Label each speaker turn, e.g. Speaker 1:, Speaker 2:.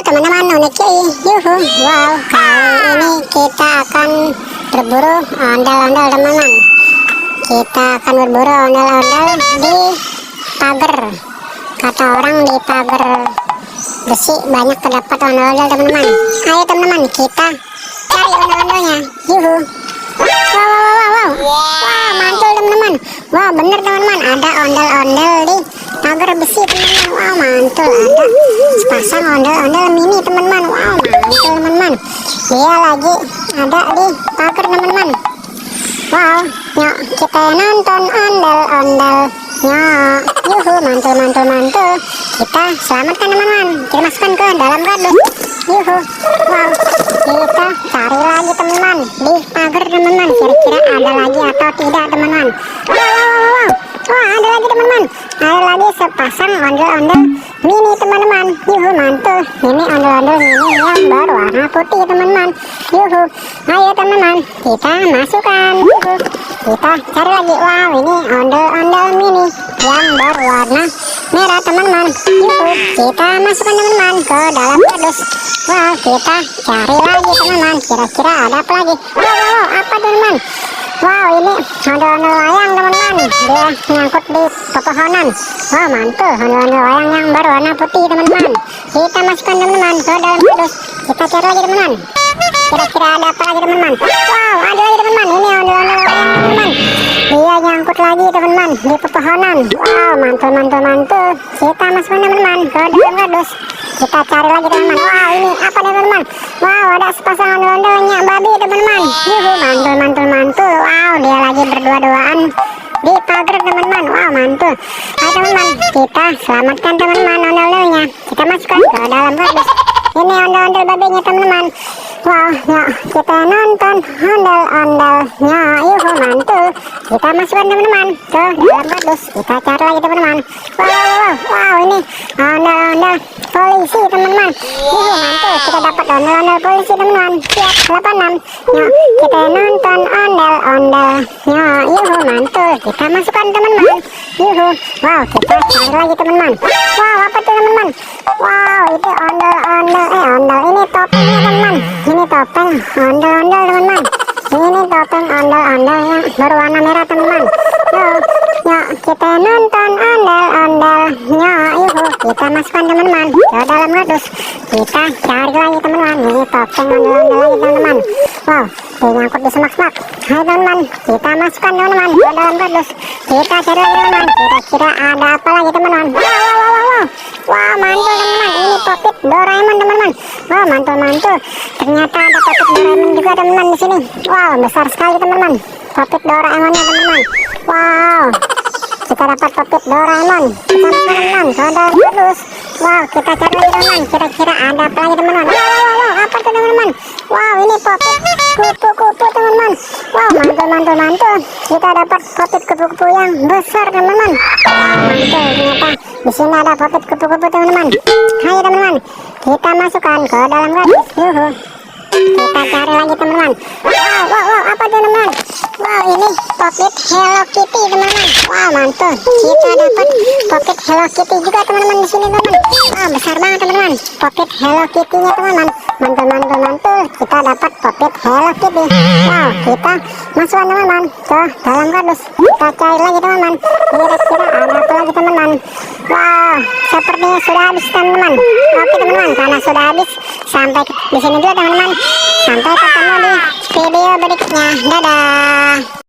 Speaker 1: teman-teman, unik cuy. Yuhu, wow, kali ini kita akan berburu ondel-ondel teman-teman. Kita akan berburu ondel-ondel di pagar. Kata orang di pagar besi banyak terdapat ondel-ondel teman-teman. Ayo teman-teman, kita cari ondel-ondelnya. Yuhu. Wow, mantul teman-teman. Wow, bener teman-teman, ada ondel-ondel di pagar besi teman-teman. Wow, mantul, ada sepasang ondel-ondel mini teman-teman. Wow, mantul teman-teman, dia lagi ada di pagar teman-teman. Wow, yuk kita nonton ondel-ondelnya. Yuhu, mantul. Kita selamatkan teman-teman, kita masukkan ke dalam kardus. Yuhu, wow, kita cari lagi teman-teman di pagar teman-teman, kira-kira ada lagi atau tidak teman-teman. Wah, ada lagi teman-teman, ada lagi sepasang ondel-ondel mini teman-teman. Yuhu, mantul, ini ondel-ondel mini yang berwarna putih teman-teman. Yuhu, ayo teman-teman, kita masukkan. Yuhu, kita cari lagi. Wow, ini ondel-ondel mini yang berwarna merah teman-teman. Yuhu, kita masukkan teman-teman ke dalam kardus. Wow, kita cari lagi teman-teman, kira-kira ada apa lagi. Wow, apa teman-teman? Wow, ini ondel-ondel wayang teman-teman, dia nyangkut di pepohonan. Wow, mantul, ondel-ondel wayang yang berwarna putih teman-teman. Kita masukkan teman-teman ke dalam kardus. Kita cari lagi teman-teman, kira-kira ada apa lagi teman-teman. Wow, ada lagi teman-teman, ini ondel-ondel wayang teman-teman, dia nyangkut lagi teman-teman di pepohonan. Wow, mantul. Kita masukkan teman-teman ke dalam kardus. Kita cari lagi teman-teman. Wow, ini apa teman-teman? Wow, ada sepasang ondel-ondelnya babi teman-teman. Yuhu, mantul. Wow, dia lagi berdua-duaan di pagar teman-teman. Wow, mantul. Ayo teman-teman, kita selamatkan teman-teman ondel-ondelnya. Kita masukkan ke dalam kardus. Ini ondel-ondel babinya teman-teman. Wow, yuk kita nonton ondel-ondelnya. Yuhu, mantul. Kita masukkan teman-teman ke dalam kardus. Kita cari lagi teman-teman. Wow, ini ondel-ondel polisi teman-teman. Yuhu, mantul, kita dapat ondel-ondel polisi teman-teman. Siap 86. Yuk kita nonton ondel-ondelnya. Yuhu, mantul, kita masukkan teman-teman. Yuhu, wow, kita cari lagi teman-teman. Wow, apa tuh teman-teman? Wow, itu ondel-ondel ini topengnya teman-teman. Ini topeng ondel-ondel teman-teman. Ini topeng ondel-ondel yang berwarna merah teman-teman. Yuk kita nonton ondel-ondelnya. Yuhu, kita masukkan teman-teman ke dalam kardus. Kita cari lagi teman-teman, ini topeng ondel-ondel lagi teman-teman. Wow, dia nyangkut di semak-semak. Hai teman-teman, kita masukkan teman-teman ke dalam kardus. Kita cari lagi teman-teman, kira-kira ada apa lagi teman-teman. Wow, mantul teman-teman, ini popit Doraemon teman-teman. Wow, mantul. Ternyata ada popit Doraemon juga teman-teman di sini. Wow, besar sekali teman-teman, popit Doraemonnya teman-teman. Wow, kita dapat popit Doraemon. Kita masukkan teman-teman ke dalam kardus. Wow, kita cari lagi teman-teman, kira-kira ada apa lagi teman-teman. Wow, apa tuh teman-teman? Wow, ini popit kupu-kupu teman-teman. Wow, mantul. Kita dapat popit kupu-kupu yang besar teman-teman. Wow, mantul, ternyata di sini ada popit kupu-kupu teman-teman. Ayo teman-teman, kita masukkan ke dalam kardus. Yuhu, kita cari lagi teman-teman. Wow, apa tuh teman-teman? Wow, ini popit Hello Kitty teman-teman. Wow, mantul, kita dapat popit Hello Kitty juga teman-teman di sini teman-teman. Wow, besar banget teman-teman, popit Hello Kitty-nya teman-teman. Mantul, kita dapat popit Hello Kitty. Wow, kita masukkan teman-teman ke dalam kardus. Kita cari lagi teman-teman, kira-kira ada apa lagi teman-teman. Wow, sepertinya sudah habis teman-teman. Oke teman-teman, karena sudah habis, sampai di sini dulu teman-teman. Sampai ketemu di video berikutnya. Dadah.